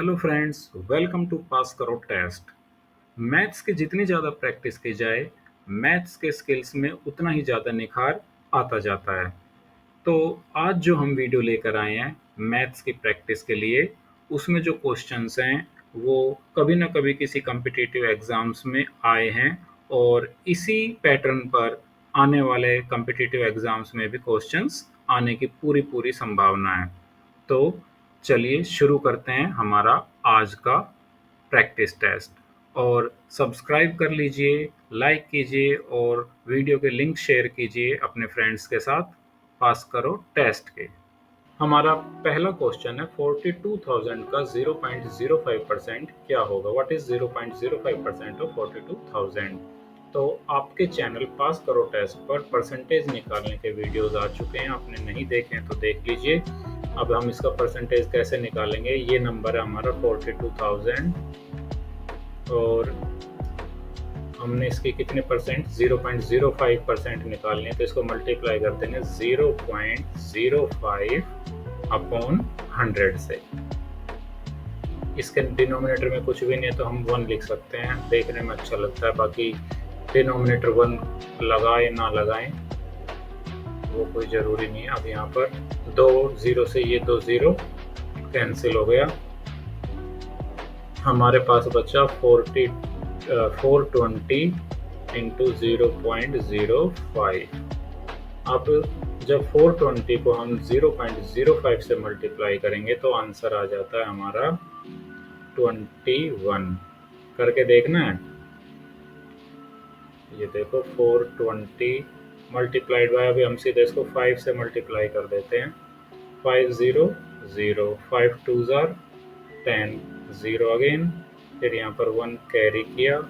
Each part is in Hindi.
हेलो फ्रेंड्स, वेलकम टू पास करो टेस्ट। मैथ्स की जितनी ज़्यादा प्रैक्टिस की जाए, मैथ्स के स्किल्स में उतना ही ज़्यादा निखार आता जाता है। तो आज जो हम वीडियो लेकर आए हैं मैथ्स की प्रैक्टिस के लिए, उसमें जो क्वेश्चंस हैं वो कभी ना कभी किसी कम्पिटिटिव एग्ज़ाम्स में आए हैं और इसी पैटर्न पर आने वाले कम्पिटिटिव एग्ज़ाम्स में भी क्वेश्चंस आने की पूरी पूरी संभावना है। तो चलिए शुरू करते हैं हमारा आज का प्रैक्टिस टेस्ट। और सब्सक्राइब कर लीजिए, लाइक कीजिए और वीडियो के लिंक शेयर कीजिए अपने फ्रेंड्स के साथ पास करो टेस्ट के। हमारा पहला क्वेश्चन है 42,000 का 0.05% क्या होगा। What is 0.05% of 42,000। तो आपके चैनल पास करो टेस्ट पर परसेंटेज निकालने के वीडियोस आ चुके हैं, आपने नहीं देखे हैं तो देख लीजिए। अब हम इसका परसेंटेज कैसे निकालेंगे। ये नंबर है हमारा 42,000 और हमने इसके कितने परसेंट 0.05% निकालने हैं, तो इसको मल्टीप्लाई कर देंगे 0.05 अपॉन 100 से। इसके डिनोमिनेटर में कुछ भी नहीं है तो हम 1 लिख सकते हैं, देखने में अच्छा लगता है। बाकी डिनोमिनेटर 1 लगाएं ना लगाएं वो कोई ज़रूरी नहीं है। अब यहाँ पर 2 0 से ये 2 0 कैंसिल हो गया, हमारे पास बचा 420 इंटू 0.05। अब जब 420 को हम 0.05 से मल्टीप्लाई करेंगे तो आंसर आ जाता है हमारा 21। करके देखना है। ये देखो 420 मल्टीप्लाइड बाय, अभी हम सीधे इसको 5 से मल्टीप्लाई कर देते हैं। 5 0 0, 5 2 10, 0 अगेन, फिर यहाँ पर 1 कैरी किया,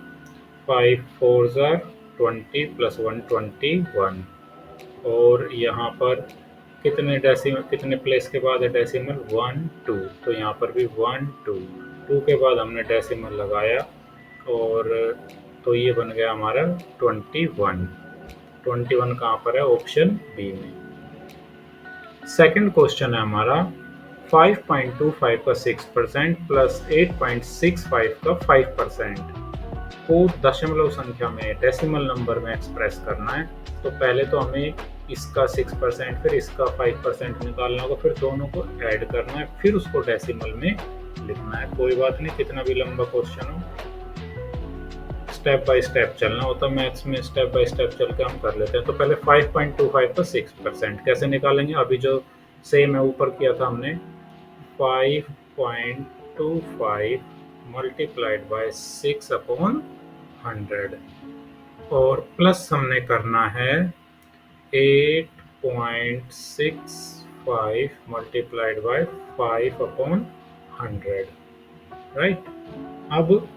5 4 20 प्लस 1 21। और यहाँ पर कितने प्लेस के बाद है डेसिमल 1 2, तो यहाँ पर भी 1 2 2 के बाद हमने डेसिमल लगाया और तो ये बन गया हमारा 21। 21 कहाँ पर है, ऑप्शन बी में। सेकंड क्वेश्चन है हमारा 5.25 का 6% प्लस 8.65 का 5% को दशमलव संख्या में डेसिमल नंबर में एक्सप्रेस करना है। तो पहले तो हमें इसका 6% फिर इसका 5% निकालना होगा, फिर दोनों को ऐड करना है, फिर उसको डेसिमल में लिखना है। कोई बात नहीं, कितना भी लंबा क्वेश्चन हो, स्टेप बाय स्टेप चलना होता है मैथ्स में। स्टेप बाय स्टेप चल के हम कर लेते हैं। तो पहले 5.25 का 6% कैसे निकालेंगे। अभी जो सेम है ऊपर किया था हमने, 5.25 मल्टीप्लाइड बाय 6 अपॉन 100 और प्लस हमने करना है 8.65 मल्टीप्लाइड बाय 5 अपॉन 100, राइट। अब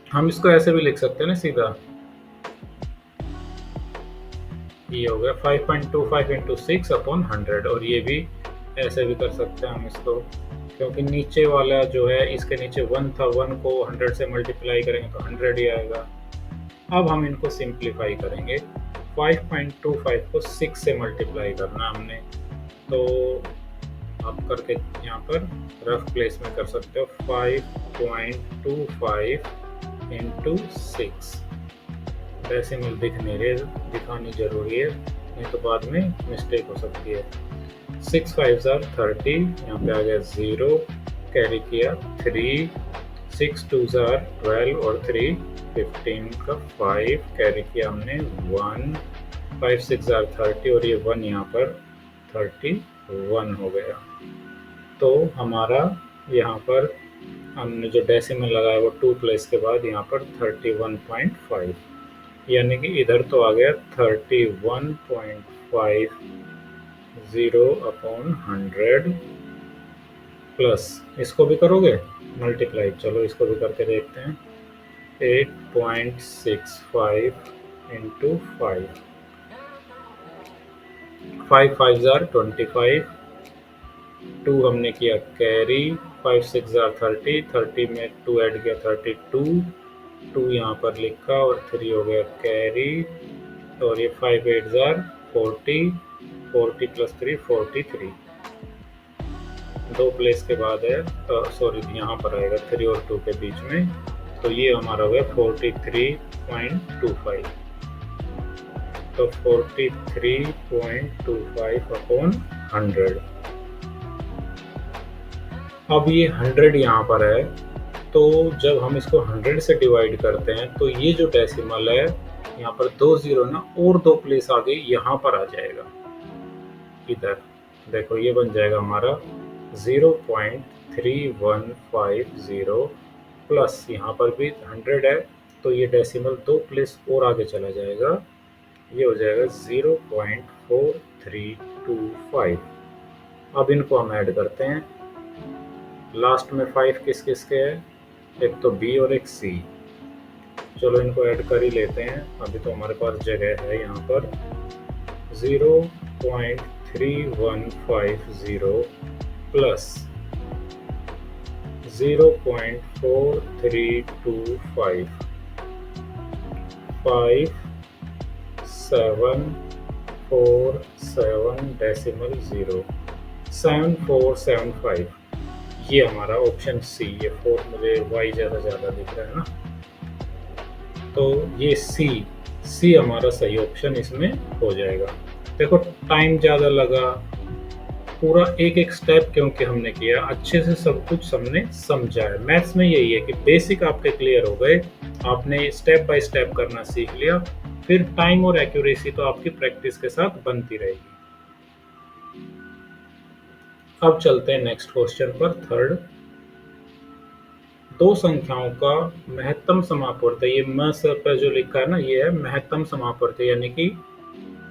हम इसको ऐसे भी लिख सकते हैं ना सीधा, ये हो गया 5.25 इंटू 6 अपॉन 100। और ये भी ऐसे भी कर सकते हैं हम इसको, क्योंकि नीचे वाला जो है इसके नीचे 1 था, 1 को 100 से मल्टीप्लाई करेंगे तो 100 ही आएगा। अब हम इनको सिंप्लीफाई करेंगे। 5.25 को 6 से मल्टीप्लाई करना हमने, तो आप करके यहाँ पर रफ प्लेस में कर सकते हो। 5.25 इंटू 6, डेसिमल दिख नहीं रहे, दिखानी जरूरी है, नहीं तो बाद में मिस्टेक हो सकती है। 6 5 30, यहाँ पे आ गया 0, कैरी किया 3, 6 2 12 और 3 15 का 5 कैरी किया हमने 1, 5 6 30 और ये 1 यहाँ पर 31 हो गया। तो हमारा यहाँ पर हमने जो डेसिमल लगाया वो 2 प्लेस के बाद यहाँ पर 31.5, यानी कि इधर तो आ गया 31.50 अपॉन 100 प्लस, इसको भी करोगे मल्टीप्लाई, चलो इसको भी करके देखते हैं। 8.65 इंटू 5, 5 5 25, 2 हमने किया कैरी, 5 6 30, 30 में 2 ऐड किया 32, 2 यहाँ पर लिखा और 3 हो गया कैरी, और ये 5 8 40, 40 प्लस 3 43। 2 प्लेस के बाद है, सॉरी यहाँ पर आएगा 3 और 2 के बीच में, तो ये हमारा हो गया 43.25। तो 43.25 अपॉन 100। अब ये 100 यहाँ पर है, तो जब हम इसको 100 से डिवाइड करते हैं तो ये जो डेसिमल है यहाँ पर 2 जीरो ना और 2 प्लेस आगे यहाँ पर आ जाएगा। इधर देखो ये बन जाएगा हमारा 0.3150 प्लस यहाँ पर भी 100 है, तो ये डेसिमल 2 प्लेस और आगे चला जाएगा, ये हो जाएगा 0.4325। अब इनको हम ऐड करते हैं। लास्ट में 5 किस किस के है, एक तो बी और एक सी। चलो इनको ऐड कर ही लेते हैं, अभी तो हमारे पास जगह है यहाँ पर। 0.3150 प्लस 0.4325 5747 डेसिमल 0 7475। ये हमारा ऑप्शन सी, ये 4 मुझे वाई ज़्यादा दिख रहा है ना, तो ये सी हमारा सही ऑप्शन इसमें हो जाएगा। देखो टाइम ज़्यादा लगा, पूरा एक एक स्टेप क्योंकि हमने किया, अच्छे से सब कुछ हमने समझा है। मैथ्स में यही है कि बेसिक आपके क्लियर हो गए, आपने स्टेप बाय स्टेप करना सीख लिया, फिर टाइम और एक्यूरेसी तो आपकी प्रैक्टिस के साथ बनती रहेगी। अब चलते हैं नेक्स्ट क्वेश्चन पर, थर्ड। दो संख्याओं का महत्तम समापवर्त्य, ये म स पर जो लिखा है ना, ये है महत्तम समापवर्त्य यानी कि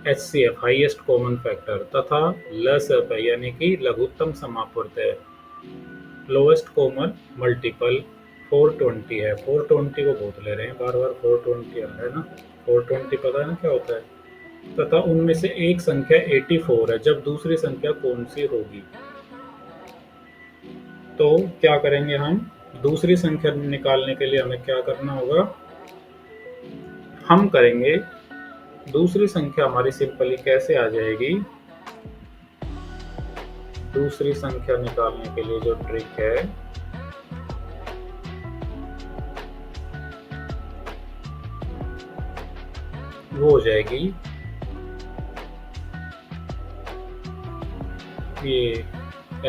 HCF हाईएस्ट कॉमन फैक्टर, तथा ल स पर यानी कि लघुत्तम समापवर्त्य लोएस्ट कॉमन मल्टीपल 420 है। 420 को बहुत ले रहे हैं, बार बार 420 आ रहा है ना, 420 पता है ना क्या होता है। तथा उनमें से एक संख्या 84 है, जब दूसरी संख्या कौन सी होगी। तो क्या करेंगे हम, दूसरी संख्या निकालने के लिए हमें क्या करना होगा, हम करेंगे दूसरी संख्या हमारी सिंपली कैसे आ जाएगी। दूसरी संख्या निकालने के लिए जो ट्रिक है, वो हो जाएगी ये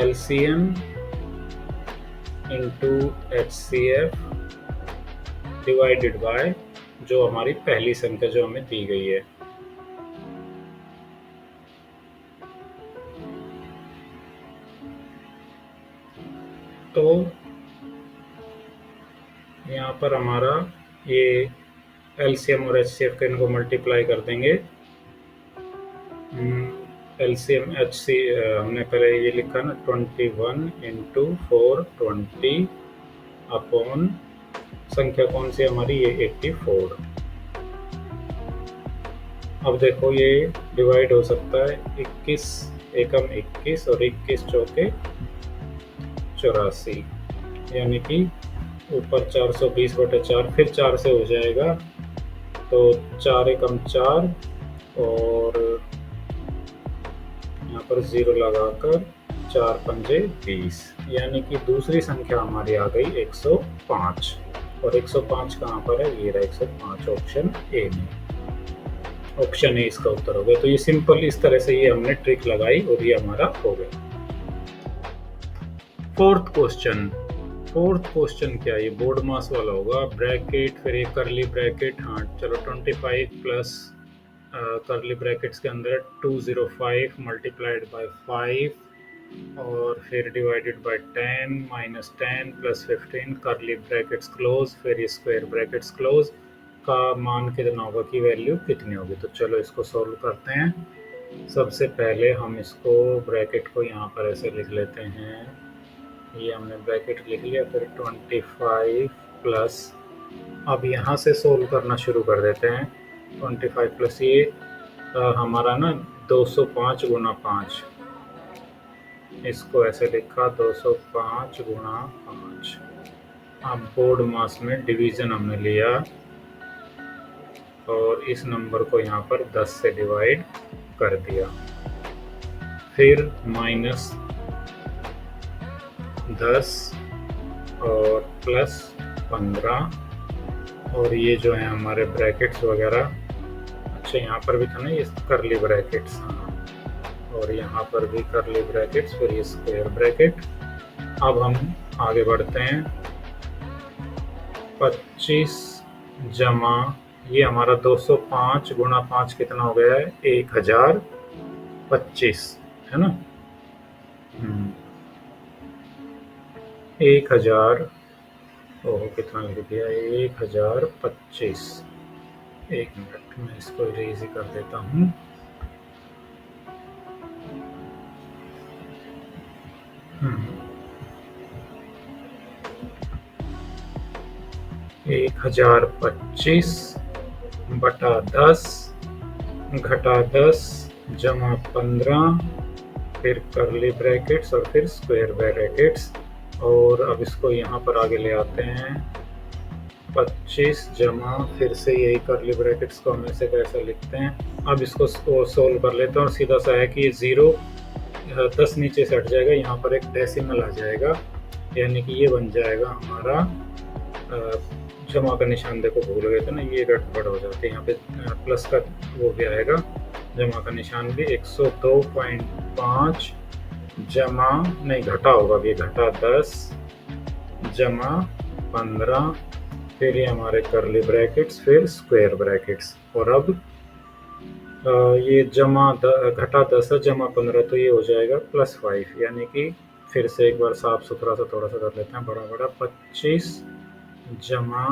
LCM into HCF divided by जो हमारी पहली संख्या जो हमें दी गई है। तो यहाँ पर हमारा ये LCM और HCF के इनको मल्टीप्लाई कर देंगे। LCM HC हमने पहले ये लिखा ना 21 इंटू 420 अपॉन संख्या कौन सी हमारी, ये 84। अब देखो ये डिवाइड हो सकता है, 21 एकम 21 और 21 चौके 84, यानी कि ऊपर 420/4 फिर 4 से हो जाएगा, तो 4 एकम 4 और यहाँ पर 0 लगाकर 4 पंजे 20, यानी कि दूसरी संख्या हमारी आ गई 105। और 105 कहाँ पर है, ये रहा 105 ऑप्शन ए में। ऑप्शन ए इसका उत्तर हो गया। तो ये सिंपल इस तरह से ये हमने ट्रिक लगाई और ये हमारा हो गया। फोर्थ क्वेश्चन क्या, ये बोर्ड मास वाला होगा। ब्रैकेट फिर एक करली ब्रैकेट, हाँ चलो 25 प्लस करली ब्रैकेट्स के अंदर 205 मल्टीप्लाइड बाय 5 और फिर डिवाइडेड बाय 10 माइनस 10 प्लस 15 करली ब्रैकेट्स क्लोज, फिर स्क्वायर ब्रैकेट्स क्लोज का मान कितना होगा, की वैल्यू कितनी होगी। तो चलो इसको सॉल्व करते हैं। सबसे पहले हम इसको ब्रैकेट को यहाँ पर ऐसे लिख लेते हैं, ये हमने ब्रैकेट लिख लिया, फिर 25 प्लस, अब यहाँ से सोल्व करना शुरू कर देते हैं। 25 प्लस ये हमारा ना 205 गुना 5, इसको ऐसे लिखा 205 गुना 5। अब बोर्ड मास में डिवीज़न हमने लिया और इस नंबर को यहाँ पर 10 से डिवाइड कर दिया, फिर माइनस 10 और प्लस 15, और ये जो है हमारे ब्रैकेट्स वगैरह, अच्छा यहाँ पर भी था ना ये करली ब्रैकेट्स, हाँ, और यहाँ पर भी करली ब्रैकेट्स, फिर ये स्क्वायर ब्रैकेट। अब हम आगे बढ़ते हैं। 25 जमा ये हमारा 205 गुणा 5 कितना हो गया है, 1025, है ना। 1000, ओह कितना लिख दिया, 1025। एक मिनट मैं इसको इरेज कर देता हूँ। हम्म 1025 बटा 10 घटा 10 जमा 15, फिर करली ब्रैकेट्स और फिर स्क्वायर ब्रैकेट्स, और अब इसको यहाँ पर आगे ले आते हैं। 25 जमा फिर से यही करली ब्रैकेट्स को हम ऐसे कैसे लिखते हैं। अब इसको सोल्व कर लेते हैं, और सीधा सा है कि ये 0 10 नीचे से हट जाएगा, यहाँ पर एक डेसिमल आ जाएगा, यानी कि ये बन जाएगा हमारा जमा का निशान, देखो भूल गए थे ना, ये गड़बड़ हो जाती है, यहाँ पे प्लस का वो भी आएगा, जमा का निशान भी 102.5 जमा नहीं घटा होगा, ये घटा 10 जमा 15, फिर ये हमारे करली ब्रैकेट्स, फिर स्क्वायर ब्रैकेट्स, और अब ये जमा घटा 10 जमा 15, तो ये हो जाएगा +5, यानी कि फिर से एक बार साफ सुथरा सा थोड़ा सा कर लेते हैं, बड़ा बड़ा 25 जमा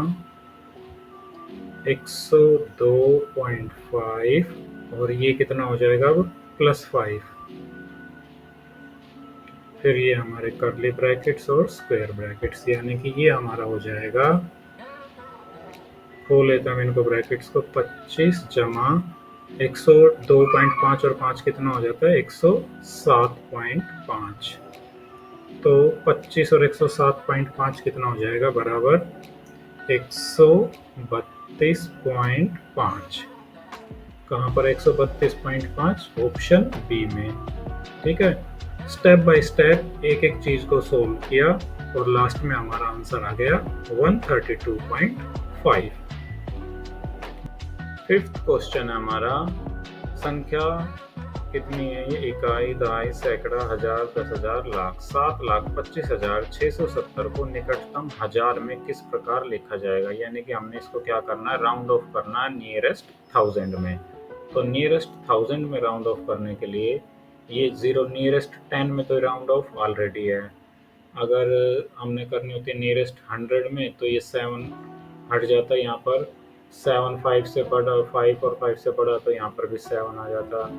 102.5, और ये कितना हो जाएगा अब +5, फिर ये हमारे करली ब्रैकेट्स और स्क्वायर ब्रैकेट्स, यानी कि ये हमारा हो जाएगा, खोल लेते हैं इनको ब्रैकेट्स को, 25 जमा 102.5 और 5 कितना हो जाता है, 107.5, तो 25 और 107.5 कितना हो जाएगा, बराबर 132.5। कहाँ पर 132.5, ऑप्शन बी में। ठीक है, स्टेप बाय स्टेप एक एक चीज को सोल्व किया, और लास्ट में हमारा आंसर आ गया 132.5। फिफ्थ क्वेश्चन है हमारा, संख्या कितनी है ये, इकाई, दहाई, सैकड़ा, हजार, 10,000, लाख। 7,25,670 को निकटतम हजार में किस प्रकार लिखा जाएगा, यानी कि हमने इसको क्या करना है, राउंड ऑफ करना है नियरेस्ट 1000 में। तो नियरेस्ट 1000 में राउंड ऑफ करने के लिए ये 0 नियरेस्ट 10 में तो राउंड ऑफ ऑलरेडी है, अगर हमने करनी होती है नियरेस्ट 100 में तो ये 7 हट जाता है, यहाँ पर 7 5 से बड़ा, 5 और 5 से बड़ा, तो यहाँ पर भी 7 आ जाता।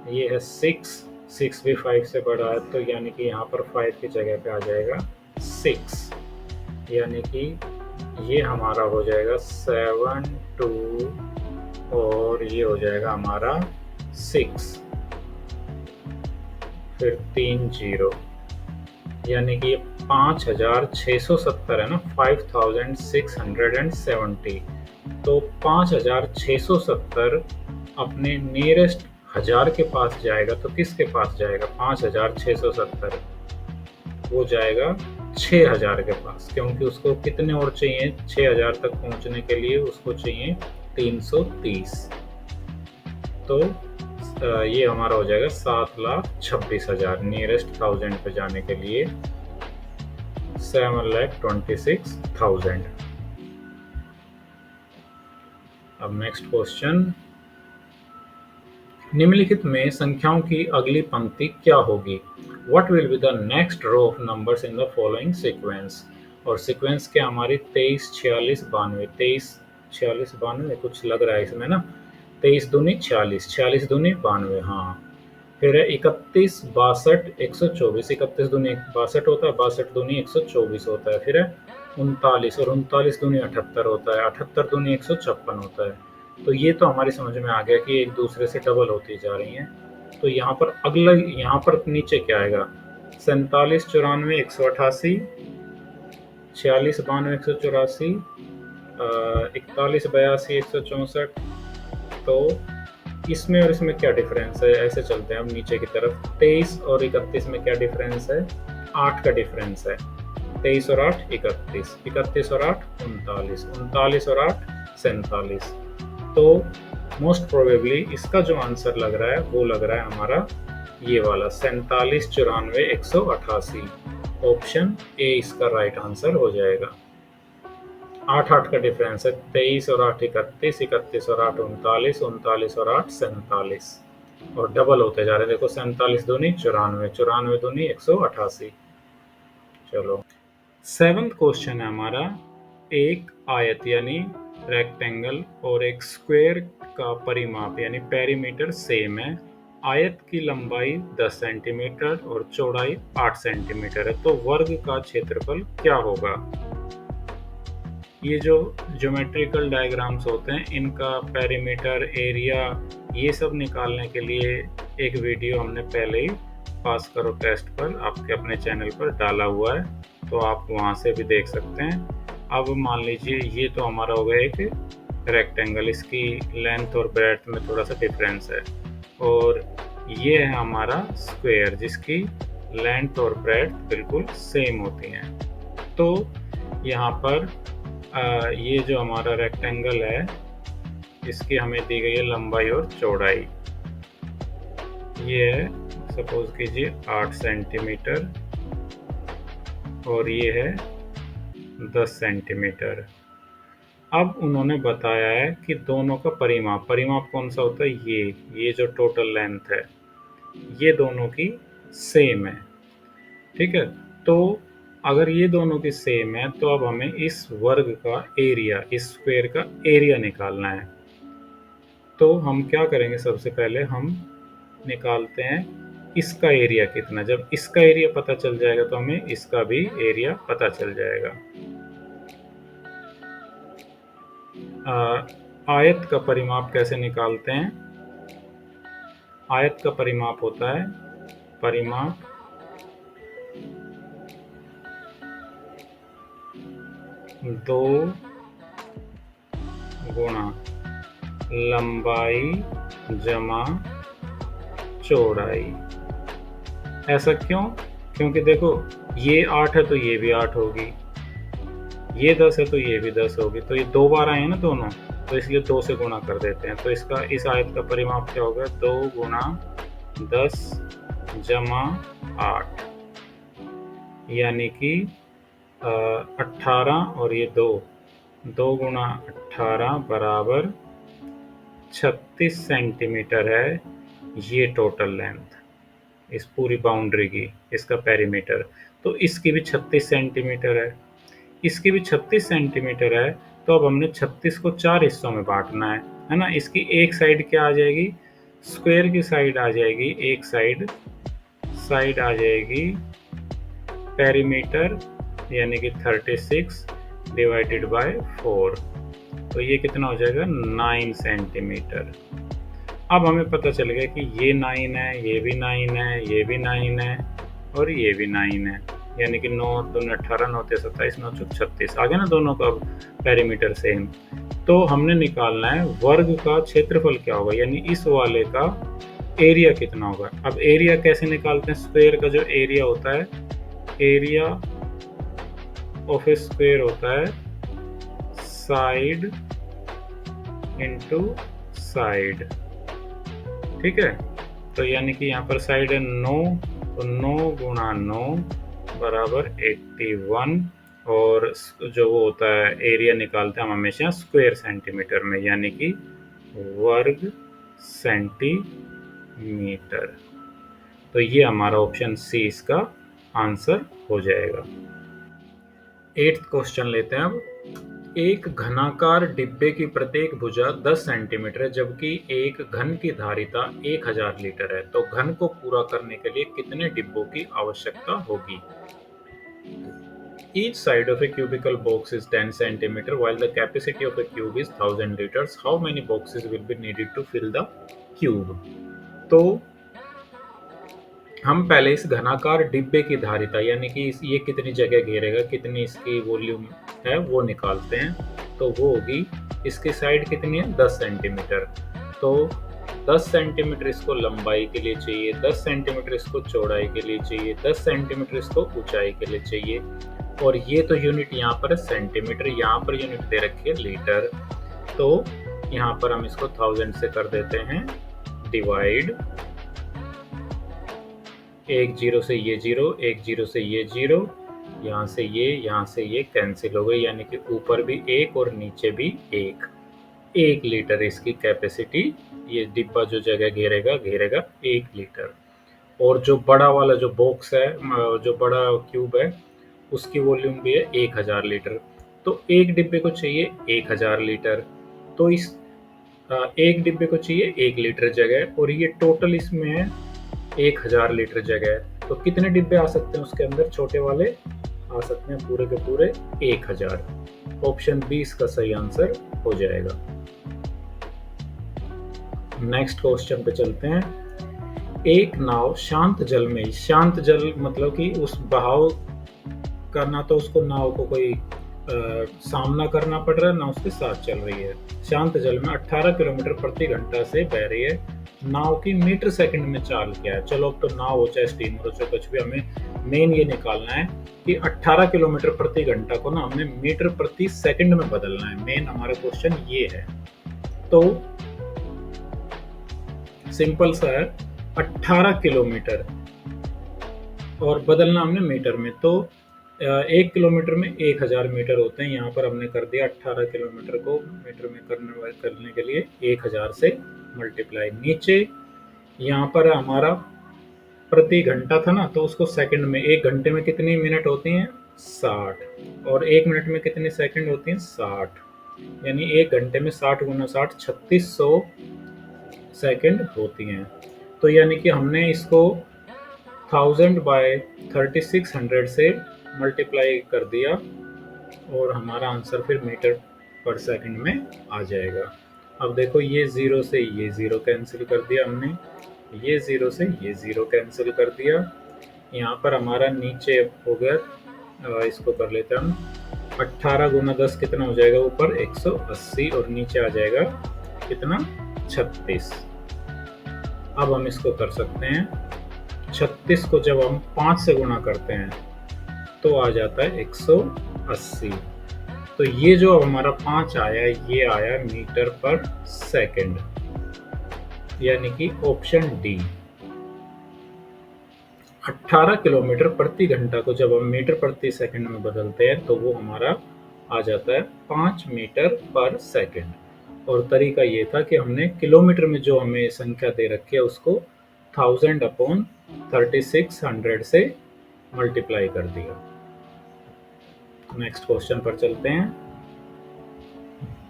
ये है 6 भी 5 से बड़ा है, तो यानी कि यहाँ पर 5 की जगह पे आ जाएगा 6, यानी कि ये हमारा हो जाएगा 7 2, और ये हो जाएगा हमारा 6, फिर 3 0, यानी कि ये 5,670 है ना, 5,670, तो 5,670 अपने नियरेस्ट हजार के पास जाएगा, तो किसके पास जाएगा, 5,670 वो जाएगा 6,000 के पास, क्योंकि उसको कितने और चाहिए, 6,000 तक पहुंचने के लिए उसको चाहिए 330, तो ये हमारा हो जाएगा 7,26,000 नियरेस्ट 1000 पे जाने के लिए, 7,26,000। अब नेक्स्ट क्वेश्चन, निम्नलिखित में संख्याओं की अगली पंक्ति क्या होगी, what will be the next row of numbers in the following sequence. और सीक्वेंस क्या हमारी 23 46 92, 23 46 92 कुछ लग रहा है इसमें ना, 23 दूनी 46, 46 दूनी 92, हाँ, फिर है 31 62 124, 31 दूनी 62 होता है, 62 दूनी 124 होता है, फिर है 39 और 39 दूनी 78 होता है, 78 दूनी 156 होता है। तो ये तो हमारी समझ में आ गया कि एक दूसरे से डबल होती जा रही हैं। तो यहाँ पर अगला, यहाँ पर नीचे क्या आएगा, 47 94 188, 46 92 184, 41 82 164, तो इसमें और इसमें क्या डिफरेंस है, ऐसे चलते हैं अब नीचे की तरफ, 23 और 31 में क्या डिफरेंस है, 8 का डिफरेंस है। 23 और 8 31, 31 और 8 39, 39 और 8 47। तो मोस्ट प्रोबेबली इसका जो आंसर लग रहा है वो लग रहा है हमारा ये वाला 47 94 188। ऑप्शन ए इसका राइट आंसर हो जाएगा। 8 8 का डिफरेंस है। 23 और 8 31, 31 और 8 39, 39 और 8 47 और डबल होते जा रहे हैं। देखो 47 दूनी 94, 94 दूनी 188। चलो 7th क्वेश्चन है हमारा, एक आयत यानी रेक्टेंगल और एक स्क्वायर का परिमाप यानी पेरीमीटर सेम है। आयत की लंबाई 10 सेंटीमीटर और चौड़ाई 8 सेंटीमीटर है, तो वर्ग का क्षेत्रफल क्या होगा। ये जो ज्योमेट्रिकल डायग्राम्स होते हैं इनका पेरीमीटर, एरिया, ये सब निकालने के लिए एक वीडियो हमने पहले ही पास करो टेस्ट पर आपके अपने चैनल पर डाला हुआ है, तो आप वहाँ से भी देख सकते हैं। अब मान लीजिए ये तो हमारा हो गया एक रेक्टेंगल, इसकी लेंथ और ब्रेड्थ में थोड़ा सा डिफरेंस है, और ये है हमारा स्क्वायर जिसकी लेंथ और ब्रेड्थ बिल्कुल सेम होती हैं। तो यहाँ पर ये जो हमारा रेक्टेंगल है इसकी हमें दी गई है लंबाई और चौड़ाई। ये है सपोज कीजिए 8 सेंटीमीटर और ये है 10 सेंटीमीटर। अब उन्होंने बताया है कि दोनों का परिमाप कौन सा होता है, ये जो टोटल लेंथ है ये दोनों की सेम है। ठीक है, तो अगर ये दोनों की सेम है तो अब हमें इस वर्ग का एरिया, इस स्क्वायर का एरिया निकालना है। तो हम क्या करेंगे, सबसे पहले हम निकालते हैं इसका एरिया कितना। जब इसका एरिया पता चल जाएगा तो हमें इसका भी एरिया पता चल जाएगा। आयत का परिमाप कैसे निकालते हैं। आयत का परिमाप होता है परिमाप दो गुणा लंबाई जमा चौड़ाई। ऐसा क्यों, क्योंकि देखो ये 8 है तो ये भी 8 होगी, ये 10 है तो ये भी 10 होगी, तो ये 2 बार आए हैं ना दोनों, तो इसलिए 2 से गुणा कर देते हैं। तो इसका इस आयत का परिमाप क्या होगा, 2 गुणा 10 जमा 8 यानी कि 18 और ये 2 गुणा 18 बराबर 36 सेंटीमीटर है ये टोटल लेंथ इस पूरी बाउंड्री की, इसका पेरीमीटर। तो इसकी भी 36 सेंटीमीटर है, इसकी भी 36 सेंटीमीटर है। तो अब हमने 36 को 4 हिस्सों में बांटना है ना। इसकी एक साइड क्या आ जाएगी, स्क्वायर की साइड आ जाएगी, एक साइड आ जाएगी पेरीमीटर यानी कि 36 डिवाइडेड बाय 4, तो ये कितना हो जाएगा 9 सेंटीमीटर। अब हमें पता चल गया कि ये 9 है, ये भी 9 है, ये भी 9 है और ये भी 9 है, यानी कि 9 2 18 9 27 9 36 आ गया ना दोनों का पेरीमीटर सेम। तो हमने निकालना है वर्ग का क्षेत्रफल क्या होगा, यानी इस वाले का एरिया कितना होगा। अब एरिया कैसे निकालते हैं, स्क्वायर का जो एरिया होता है, एरिया ऑफ ए स्क्वायर होता है साइड इनटू साइड। ठीक है, तो यानी कि यहाँ पर साइड है 9, तो 9 गुणा 9 बराबर 81, और जो वो होता है एरिया निकालते हैं हम हमेशा स्क्वायर सेंटीमीटर में, यानी कि वर्ग सेंटीमीटर। तो ये हमारा ऑप्शन सी इसका आंसर हो जाएगा। 8th क्वेश्चन लेते हैं अब। एक घनाकार डिब्बे की प्रत्येक भुजा 10 सेंटीमीटर है जबकि एक घन की धारिता 1000 लीटर है, तो घन को पूरा करने के लिए कितने डिब्बों की आवश्यकता होगी। Each side of a cubical box is 10 centimeter while the capacity of a cube is 1000 liters. How many boxes will be needed to fill the cube? तो हम पहले इस घनाकार डिब्बे की धारिता यानी कि ये कितनी जगह घेरेगा, कितनी इसकी वॉल्यूम है वो निकालते हैं। तो वो होगी, इसकी साइड कितनी है 10 सेंटीमीटर, तो 10 सेंटीमीटर इसको लंबाई के लिए चाहिए, 10 सेंटीमीटर इसको चौड़ाई के लिए चाहिए, 10 सेंटीमीटर इसको ऊंचाई के लिए चाहिए। और ये तो यूनिट यहाँ पर है सेंटीमीटर, यहाँ पर यूनिट दे रखी है लीटर। तो यहाँ पर हम इसको 1000 से कर देते हैं डिवाइड। एक जीरो से ये जीरो, एक जीरो से ये जीरो, यहाँ से ये कैंसिल हो गई, यानी कि ऊपर भी एक और नीचे भी एक। 1 लीटर इसकी कैपेसिटी, ये डिब्बा जो जगह घेरेगा 1 लीटर। और जो बड़ा वाला जो बॉक्स है, जो बड़ा क्यूब है, उसकी वॉल्यूम भी है 1000 लीटर। तो एक डिब्बे को चाहिए 1000 लीटर। तो इस एक डिब्बे को चाहिए 1 लीटर जगह, और ये टोटल इसमें है 1000 लीटर जगह। तो कितने डिब्बे आ सकते हैं उसके अंदर? छोटे वाले आ सकते हैं पूरे के पूरे 1000। ऑप्शन बी इसका सही आंसर हो जाएगा। नेक्स्ट क्वेश्चन पे चलते हैं। एक नाव शांत जल में, शांत जल मतलब कि उस बहाव करना, तो उसको नाव को कोई सामना करना पड़ रहा है ना, उसके साथ चल रही है। शांत जल में 18 किलोमीटर प्रति घंटा से बह रही है। नाव की मीटर सेकंड में चाल क्या है? चलो अब तो नाव हो चाहे स्टीमर हो चाहे कुछ भी, हमें मेन ये निकालना है कि 18 किलोमीटर प्रति घंटा को ना हमने मीटर प्रति सेकंड में बदलना है। मेन हमारा क्वेश्चन ये है। तो सिंपल सा है, 18 किलोमीटर और बदलना हमने मीटर में। तो 1 किलोमीटर में 1000 मीटर होते हैं। यहाँ पर हमने कर दिया 18 किलोमीटर को मीटर में करने के लिए 1000 से मल्टीप्लाई। नीचे यहाँ पर हमारा प्रति घंटा था ना, तो उसको सेकंड में, 1 घंटे में कितनी मिनट होती हैं? 60। और 1 मिनट में कितनी सेकंड होती हैं? 60। यानी 1 घंटे में 60 गुना 60 3600 सेकंड होती हैं। तो यानी कि हमने इसको 1000 बाय 3600 से मल्टीप्लाई कर दिया, और हमारा आंसर फिर मीटर पर सेकंड में आ जाएगा। अब देखो, ये ज़ीरो से ये ज़ीरो कैंसिल कर दिया हमने, ये ज़ीरो से ये ज़ीरो कैंसिल कर दिया। यहाँ पर हमारा नीचे हो गया, इसको कर लेते हैं हम, 18 गुना 10 कितना हो जाएगा? ऊपर 180 और नीचे आ जाएगा कितना? 36। अब हम इसको कर सकते हैं, 36 को जब हम 5 से गुणा करते हैं तो आ जाता है 180। तो ये जो अब हमारा 5 आया, ये आया मीटर पर सेकंड, यानी कि ऑप्शन डी। 18 किलोमीटर प्रति घंटा को जब हम मीटर प्रति सेकंड में बदलते हैं तो वो हमारा आ जाता है 5 मीटर पर सेकंड। और तरीका ये था कि हमने किलोमीटर में जो हमें संख्या दे रखी है उसको 1000 अपॉन 3600 से मल्टीप्लाई कर दिया। नेक्स्ट क्वेश्चन पर चलते हैं।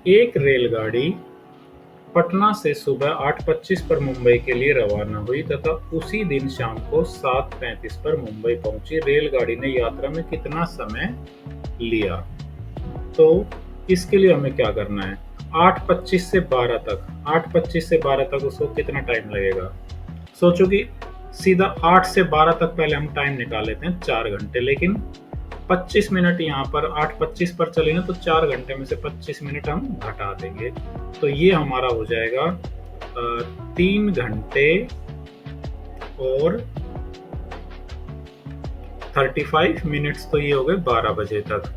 एक रेलगाड़ी पटना से सुबह 8:25 पर मुंबई के लिए रवाना हुई तथा उसी दिन शाम को 7:35 पर मुंबई पहुंची। रेलगाड़ी ने यात्रा में कितना समय लिया? तो इसके लिए हमें क्या करना है? 8:25 से 12 तक, 8:25 से 12 तक उसको कितना टाइम लगेगा? सोचो कि सीधा 8 से 12 तक पहले हम टाइम निकाल लेते हैं 4 घंटे, लेकिन 25 मिनट यहाँ पर 8:25 पर चले ना, तो 4 घंटे में से 25 मिनट हम घटा देंगे। तो ये हमारा हो जाएगा 3 घंटे और 35 मिनट्स। तो ये हो गए 12 बजे तक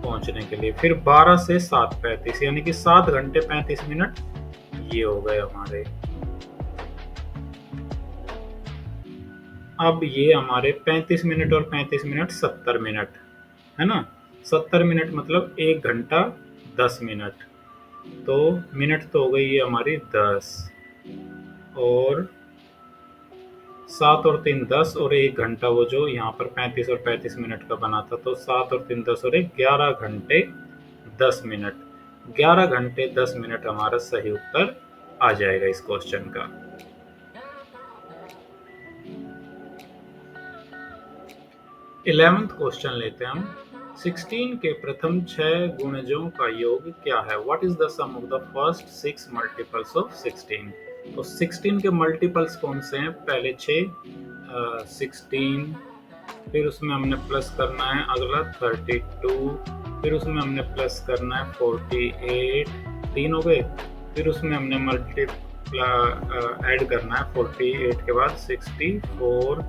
पहुंचने के लिए। फिर 12 से 7:35 यानी कि 7 घंटे 35 मिनट ये हो गए हमारे। अब ये हमारे 35 मिनट और 35 मिनट 70 मिनट है ना। 70 मिनट मतलब 1 घंटा 10 मिनट। तो मिनट तो हो गई ये हमारी 10, और 7 और 3 10, और 1 घंटा वो जो यहाँ पर 35 और 35 मिनट का बना था, तो 7 और 3 10 और 1 11 घंटे 10 मिनट। 11 घंटे 10 मिनट हमारा सही उत्तर आ जाएगा इस क्वेश्चन का। 11th क्वेश्चन लेते हैं हम। 16 के प्रथम 6 गुणजों का योग क्या है? What is the sum of the first 6 multiples of 16? तो 16 के मल्टीपल्स कौन से हैं? पहले 6 16, फिर उसमें हमने प्लस करना है अगला 32, फिर उसमें हमने प्लस करना है 48, 3 हो गए। फिर उसमें हमने ऐड करना है। 48 के बाद 64,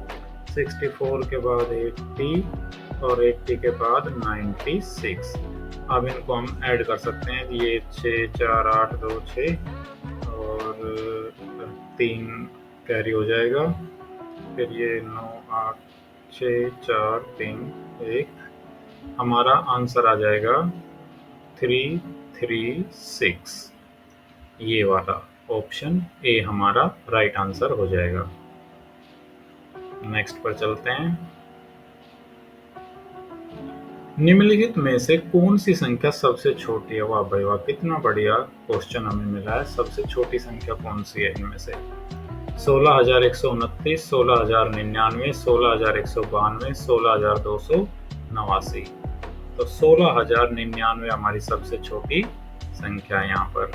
64 के बाद 80 और 80 के बाद 96। अब इनको हम ऐड कर सकते हैं। ये 6 4 8 2 6 और 3 कैरी हो जाएगा। फिर ये 9 8 6 4 3 1, हमारा आंसर आ जाएगा 336। ये वाला ऑप्शन ए हमारा राइट आंसर हो जाएगा। नेक्स्ट पर चलते हैं। निम्नलिखित में से कौन सी संख्या सबसे छोटी है? वाह भाई वाह, कितना बढ़िया क्वेश्चन हमें मिला है। सबसे छोटी संख्या कौन सी है इनमें से? 16,129, 16,099, 16,192, 16,289। तो 16,099 हमारी सबसे छोटी संख्या है यहाँ पर।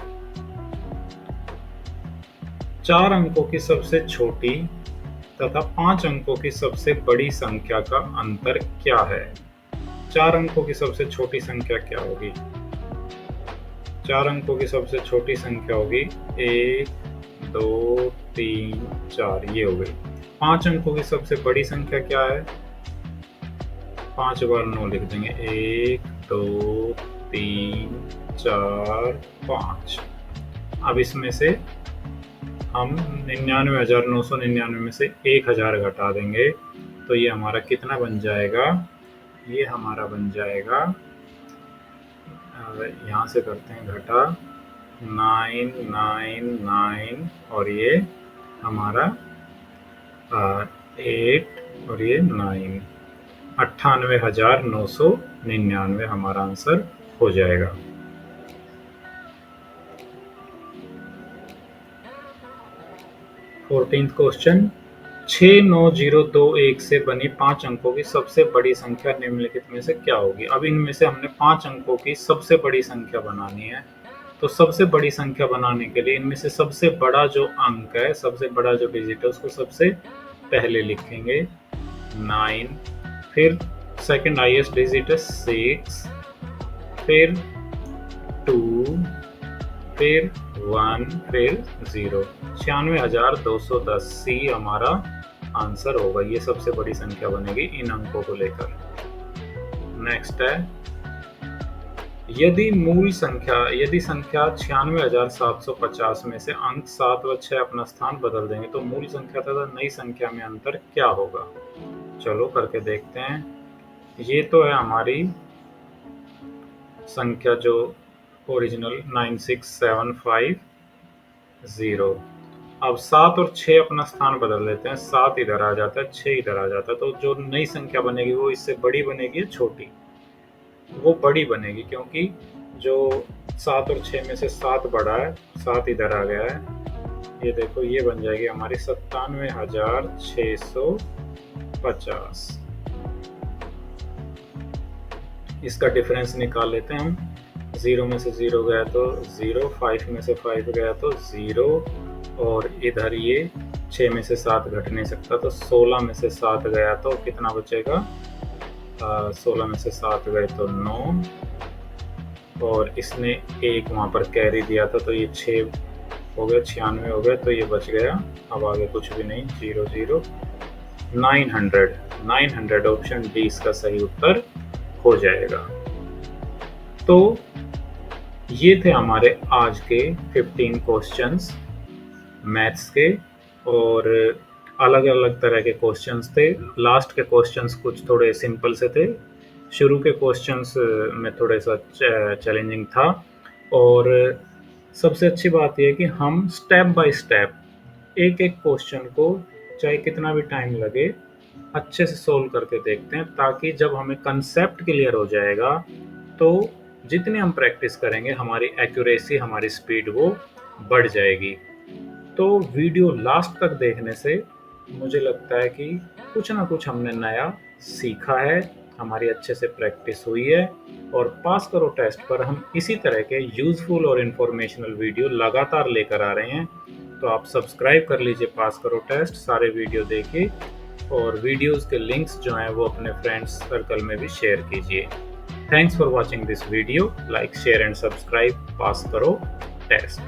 4 अंकों की सबसे छोटी तथा 5 अंकों की सबसे बड़ी संख्या का अंतर क्या है? 4 अंकों की सबसे छोटी संख्या क्या होगी? 4 अंकों की सबसे छोटी संख्या होगी 1 2 3 4, ये हो गई। 5 अंकों की सबसे बड़ी संख्या क्या है? 5 बार 9 लिख देंगे। 1 2 3 4 5। अब इसमें से हम 99,999 में से 1,000 घटा देंगे तो ये हमारा कितना बन जाएगा? ये हमारा बन जाएगा, यहाँ से करते हैं घटा, 999 और ये हमारा 8 और ये 9, 98,999 हमारा आंसर हो जाएगा। 14th क्वेश्चन, 69021 से बनी 5 अंकों की सबसे बड़ी संख्या निम्नलिखित में से क्या होगी? अब इनमें से हमने 5 अंकों की सबसे बड़ी संख्या बनानी है। तो सबसे बड़ी संख्या बनाने के लिए इनमें से सबसे बड़ा जो अंक है, सबसे बड़ा जो डिजिट है, उसको सबसे पहले लिखेंगे 9, फिर सेकंड हाईएस्ट डिजिट है 6, फिर 2, फिर 1, फिर 0। 96,210 सी हमारा आंसर होगा। ये सबसे बड़ी संख्या बनेगी इन अंकों को लेकर। नेक्स्ट है, यदि संख्या 96,750 में से अंक 7 व 6 अपना स्थान बदल देंगे तो मूल संख्या तथा नई संख्या में अंतर क्या होगा? चलो करके देखते हैं। ये तो है हमारी संख्या जो ओरिजिनल 96750। अब 7 और 6 अपना स्थान बदल लेते हैं। 7 इधर आ जाता है, 6 इधर आ जाता है। तो जो नई संख्या बनेगी वो इससे बड़ी बनेगी या छोटी? वो बड़ी बनेगी, क्योंकि जो 7 और 6 में से 7 बड़ा है, 7 इधर आ गया है। ये देखो, ये बन जाएगी हमारी 97,650। इसका डिफरेंस निकाल लेते हैं हम। 0 में से 0 गया तो 0, 5 में से 5 गया तो 0, और इधर ये 6 में से 7 घट नहीं सकता, तो 16 में से 7 गया तो कितना बचेगा? 16 में से 7 गए तो 9, और इसने 1 वहाँ पर कैरी दिया था तो ये 6 हो गया, 96 हो गया, तो ये बच गया। अब आगे कुछ भी नहीं, 0 0। 900 ऑप्शन डी इसका सही उत्तर हो जाएगा। तो ये थे हमारे आज के 15 क्वेश्चंस मैथ्स के, और अलग अलग तरह के क्वेश्चंस थे। लास्ट के क्वेश्चंस कुछ थोड़े सिंपल से थे, शुरू के क्वेश्चंस में थोड़ा सा चैलेंजिंग था। और सबसे अच्छी बात यह है कि हम स्टेप बाय स्टेप एक एक क्वेश्चन को, चाहे कितना भी टाइम लगे, अच्छे से सोल्व करके देखते हैं, ताकि जब हमें कंसेप्ट क्लियर हो जाएगा तो जितनी हम प्रैक्टिस करेंगे हमारी एक्यूरेसी, हमारी स्पीड वो बढ़ जाएगी। तो वीडियो लास्ट तक देखने से मुझे लगता है कि कुछ ना कुछ हमने नया सीखा है, हमारी अच्छे से प्रैक्टिस हुई है, और पास करो टेस्ट पर हम इसी तरह के यूज़फुल और इन्फॉर्मेशनल वीडियो लगातार लेकर आ रहे हैं। तो आप सब्सक्राइब कर लीजिए पास करो टेस्ट, सारे वीडियो देखिए, और वीडियोस के लिंक्स जो हैं वो अपने फ्रेंड्स सर्कल में भी शेयर कीजिए। Thanks for watching this video. Like, share and subscribe pass करो टेस्ट।